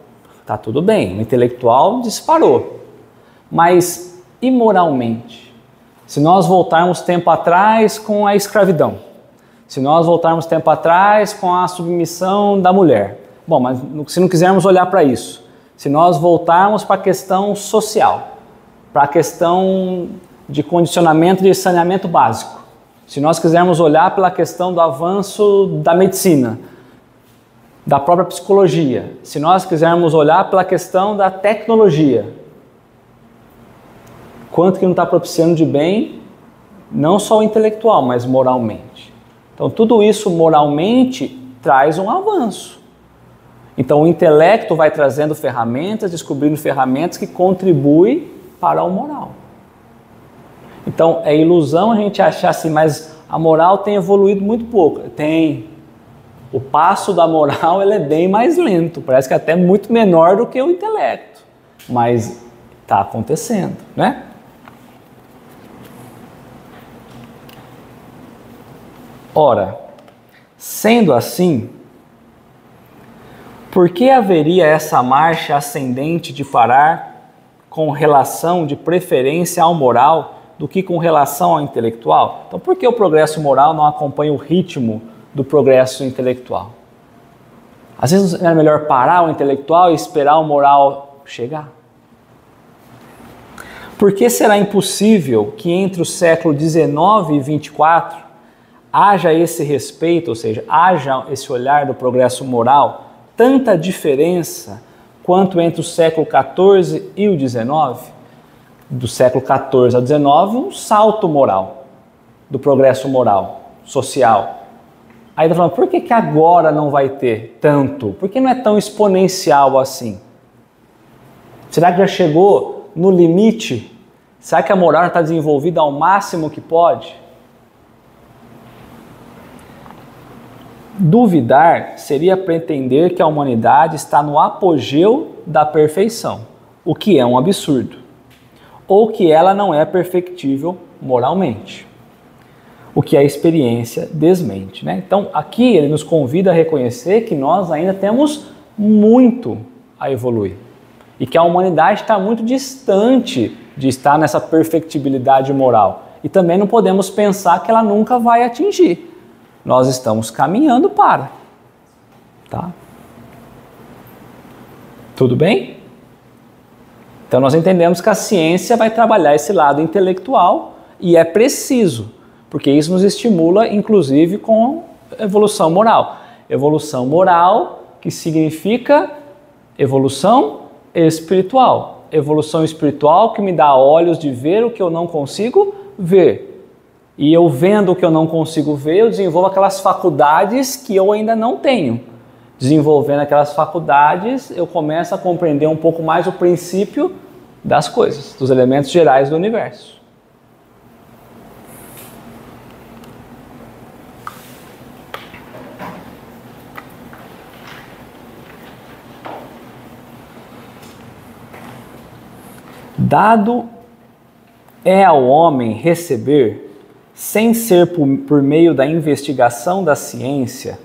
Tá tudo bem, o intelectual disparou. Mas e moralmente? Se nós voltarmos tempo atrás com a escravidão, se nós voltarmos tempo atrás com a submissão da mulher, bom, mas se não quisermos olhar para isso, se nós voltarmos para a questão social, para a questão de condicionamento de saneamento básico, se nós quisermos olhar pela questão do avanço da medicina, da própria psicologia, se nós quisermos olhar pela questão da tecnologia, quanto que não está propiciando de bem, não só o intelectual, mas moralmente. Então tudo isso moralmente traz um avanço. Então o intelecto vai trazendo ferramentas, descobrindo ferramentas que contribuem para o moral. Então é ilusão a gente achar assim, mas a moral tem evoluído muito pouco. Tem. O passo da moral ele é bem mais lento, parece que até muito menor do que o intelecto. Mas está acontecendo, né? Ora, sendo assim, por que haveria essa marcha ascendente de parar com relação de preferência ao moral do que com relação ao intelectual? Então, por que o progresso moral não acompanha o ritmo do progresso intelectual? Às vezes não é melhor parar o intelectual e esperar o moral chegar? Por que será impossível que entre o século XIX e 24 haja esse respeito, ou seja, haja esse olhar do progresso moral, tanta diferença quanto entre o século XIV e o XIX? Do século XIV ao XIX, um salto moral, do progresso moral, social. Aí está falando, por que agora não vai ter tanto? Por que não é tão exponencial assim? Será que já chegou no limite? Será que a moral já está desenvolvida ao máximo que pode? Duvidar seria pretender que a humanidade está no apogeu da perfeição, o que é um absurdo, ou que ela não é perfectível moralmente, o que a experiência desmente, né? Então aqui ele nos convida a reconhecer que nós ainda temos muito a evoluir e que a humanidade está muito distante de estar nessa perfectibilidade moral e também não podemos pensar que ela nunca vai atingir. Nós estamos caminhando para, tá? Tudo bem? Então nós entendemos que a ciência vai trabalhar esse lado intelectual e é preciso, porque isso nos estimula inclusive com evolução moral. Evolução moral que significa evolução espiritual. Evolução espiritual que me dá olhos de ver o que eu não consigo ver. E eu vendo o que eu não consigo ver, eu desenvolvo aquelas faculdades que eu ainda não tenho. Desenvolvendo aquelas faculdades, eu começo a compreender um pouco mais o princípio das coisas, dos elementos gerais do universo. Dado é ao homem receber, sem ser por meio da investigação da ciência,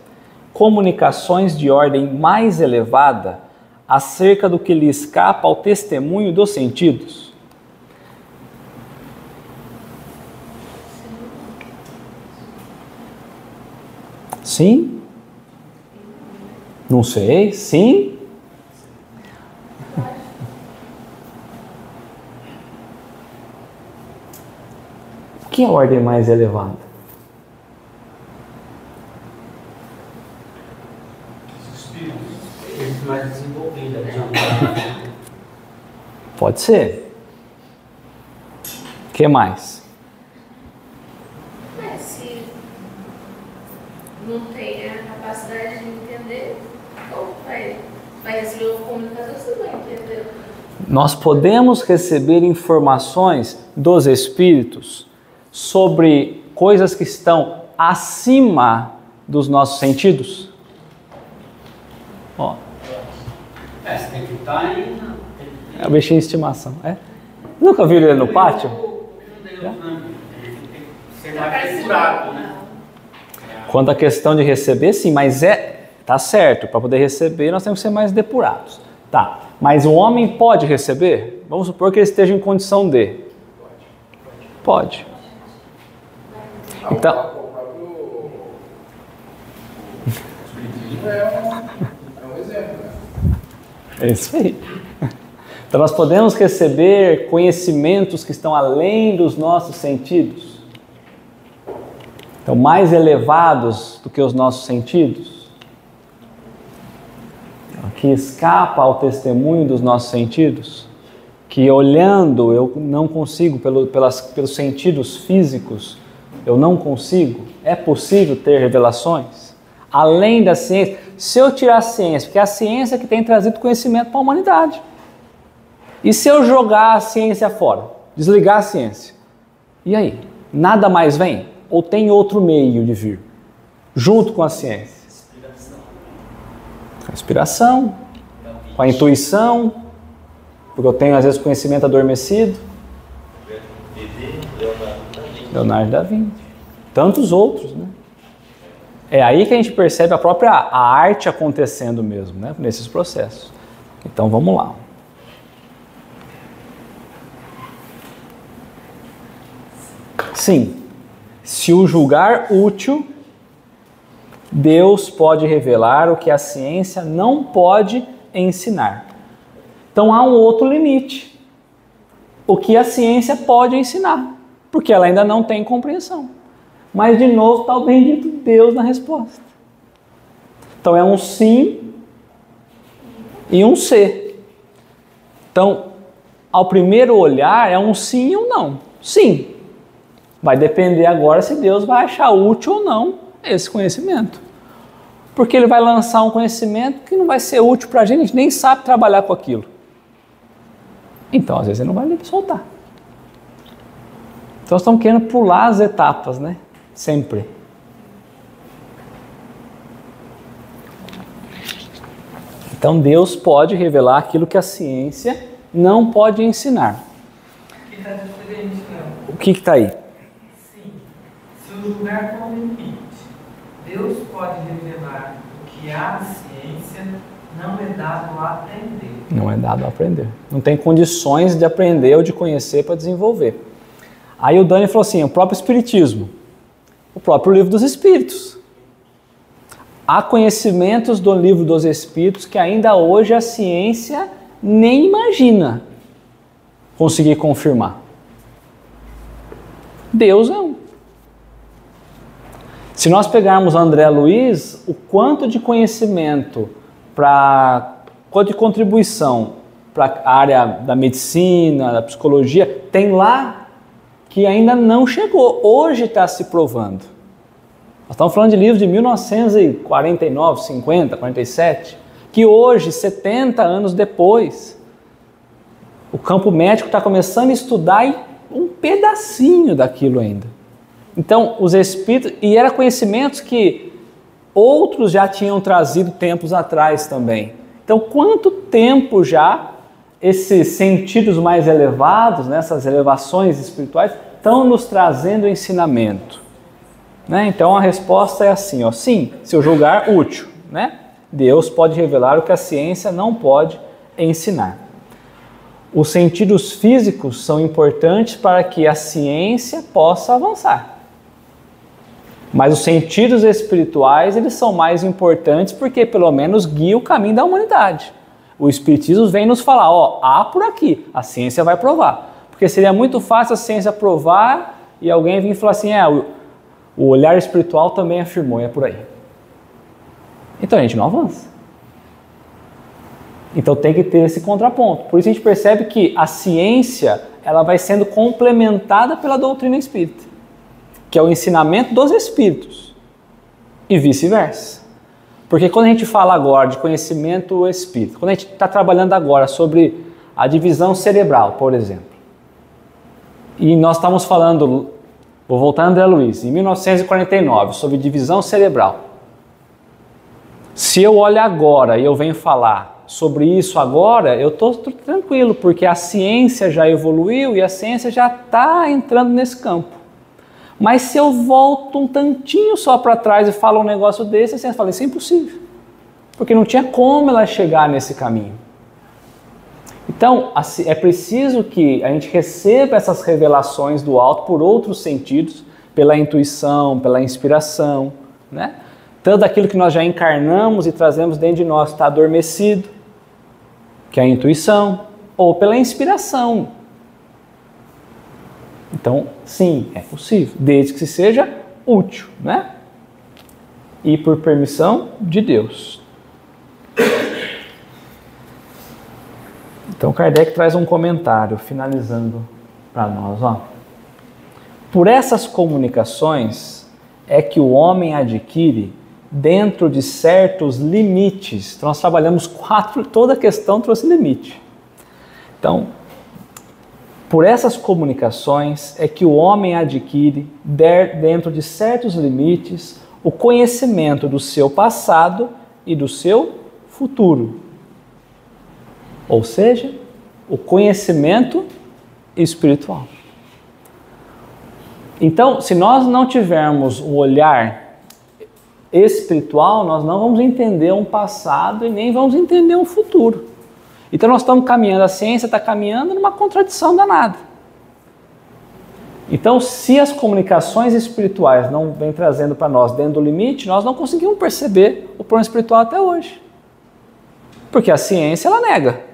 comunicações de ordem mais elevada acerca do que lhe escapa ao testemunho dos sentidos? Sim? Não sei. Sim? O que é a ordem mais elevada? Os espíritos, eles mais desenvolvidos, né? Pode ser. O que mais? Se não tem a capacidade de entender, como vai receber uma comunicação, você vai entender. Nós podemos receber informações dos espíritos sobre coisas que estão acima dos nossos sentidos? Ó. Você tem que estar em... É o bichinho de estimação, é? Nunca viram ele no pátio? Você vai procurado, né? Quanto à questão de receber, sim, mas tá certo, para poder receber nós temos que ser mais depurados. Tá, mas o homem pode receber? Vamos supor que ele esteja em condição de. Pode. Então, O próprio espiritismo é um exemplo, né? é isso aí. Então nós podemos receber conhecimentos que estão além dos nossos sentidos. Então, mais elevados do que os nossos sentidos. Que escapa ao testemunho dos nossos sentidos. Que olhando eu não consigo, pelos sentidos físicos, eu não consigo. É possível ter revelações? Além da ciência. Se eu tirar a ciência, porque é a ciência que tem trazido conhecimento para a humanidade. E se eu jogar a ciência fora? Desligar a ciência? E aí? Nada mais vem? Ou tem outro meio de vir? Junto com a ciência? Com a inspiração, com a intuição, porque eu tenho às vezes conhecimento adormecido. Leonardo da Vinci. Tantos outros, né? É aí que a gente percebe a arte acontecendo mesmo, né? Nesses processos. Então vamos lá. Sim, se o julgar útil, Deus pode revelar o que a ciência não pode ensinar. Então há um outro limite. O que a ciência pode ensinar, porque ela ainda não tem compreensão. Mas de novo está o bendito Deus na resposta. Então é um sim e um ser. Então, ao primeiro olhar é um sim e um não. Sim. Vai depender agora se Deus vai achar útil ou não esse conhecimento. Porque ele vai lançar um conhecimento que não vai ser útil para a gente nem sabe trabalhar com aquilo. Então, às vezes, ele não vai soltar. Então, nós estamos querendo pular as etapas, né? Sempre. Então, Deus pode revelar aquilo que a ciência não pode ensinar. Está diferente, não. O que está aí? Sim. Se o julgar não limite, Deus pode revelar o que a ciência não é dado a aprender. Não é dado a aprender. Não tem condições de aprender ou de conhecer para desenvolver. Aí o Dani falou assim, o próprio Espiritismo, o próprio Livro dos Espíritos. Há conhecimentos do Livro dos Espíritos que ainda hoje a ciência nem imagina conseguir confirmar. Deus é um. Se nós pegarmos André Luiz, o quanto de conhecimento, quanto de contribuição para a área da medicina, da psicologia, tem lá que ainda não chegou. Hoje está se provando. Nós estamos falando de livros de 1949, 50, 47, que hoje, 70 anos depois, o campo médico está começando a estudar um pedacinho daquilo ainda. Então, os espíritos, e eram conhecimentos que outros já tinham trazido tempos atrás também. Então, quanto tempo já esses sentidos mais elevados, né, essas elevações espirituais, estão nos trazendo ensinamento? Né? Então, a resposta é assim, ó, sim, se eu julgar útil, né? Deus pode revelar o que a ciência não pode ensinar. Os sentidos físicos são importantes para que a ciência possa avançar. Mas os sentidos espirituais, eles são mais importantes porque pelo menos guia o caminho da humanidade. O Espiritismo vem nos falar, ó, há por aqui, a ciência vai provar. Porque seria muito fácil a ciência provar e alguém vir falar assim, o olhar espiritual também afirmou, e é por aí. Então a gente não avança. Então tem que ter esse contraponto. Por isso a gente percebe que a ciência, ela vai sendo complementada pela doutrina espírita, que é o ensinamento dos espíritos, e vice-versa. Porque quando a gente fala agora de conhecimento espírita, quando a gente está trabalhando agora sobre a divisão cerebral, por exemplo. E nós estamos falando, vou voltar a André Luiz, em 1949, sobre divisão cerebral. Se eu olho agora e eu venho falar sobre isso agora, eu estou tranquilo, porque a ciência já evoluiu e a ciência já está entrando nesse campo. Mas se eu volto um tantinho só para trás e falo um negócio desse, a ciência fala, isso é impossível. Porque não tinha como ela chegar nesse caminho. Então, é preciso que a gente receba essas revelações do alto por outros sentidos, pela intuição, pela inspiração, né? Tanto aquilo que nós já encarnamos e trazemos dentro de nós está adormecido, que é a intuição, ou pela inspiração. Então, sim, é possível, desde que seja útil, né? E por permissão de Deus. Então, Kardec traz um comentário, finalizando para nós. Ó. Por essas comunicações é que o homem adquire dentro de certos limites. Então, nós trabalhamos toda a questão trouxe limite. Então, por essas comunicações é que o homem adquire dentro de certos limites o conhecimento do seu passado e do seu futuro. Ou seja, o conhecimento espiritual. Então, se nós não tivermos um olhar espiritual, nós não vamos entender um passado e nem vamos entender um futuro. Então nós estamos caminhando, a ciência está caminhando numa contradição danada. Então, se as comunicações espirituais não vêm trazendo para nós dentro do limite, nós não conseguimos perceber o plano espiritual até hoje. Porque a ciência, ela nega.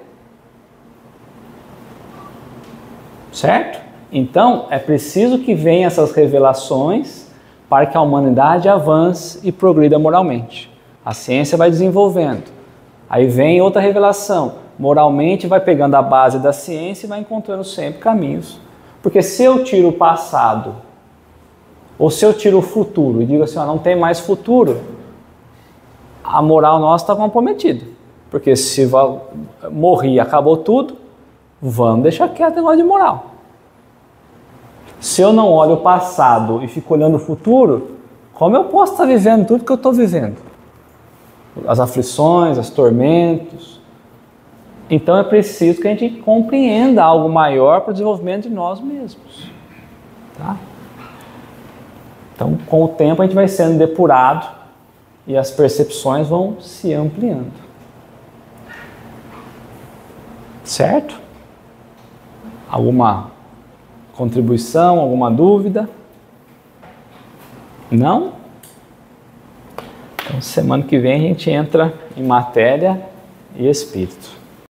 Certo? Então, é preciso que venham essas revelações para que a humanidade avance e progrida moralmente. A ciência vai desenvolvendo. Aí vem outra revelação. Moralmente vai pegando a base da ciência e vai encontrando sempre caminhos. Porque se eu tiro o passado, ou se eu tiro o futuro e digo assim, ó, não tem mais futuro, a moral nossa está comprometida. Porque se morri e acabou tudo, vamos deixar quieto o negócio de moral. Se eu não olho o passado e fico olhando o futuro, como eu posso estar vivendo tudo que eu estou vivendo? As aflições, os tormentos. Então é preciso que a gente compreenda algo maior para o desenvolvimento de nós mesmos. Tá? Então, com o tempo, a gente vai sendo depurado e as percepções vão se ampliando. Certo? Alguma contribuição, alguma dúvida? Não? Então, semana que vem a gente entra em matéria e espírito.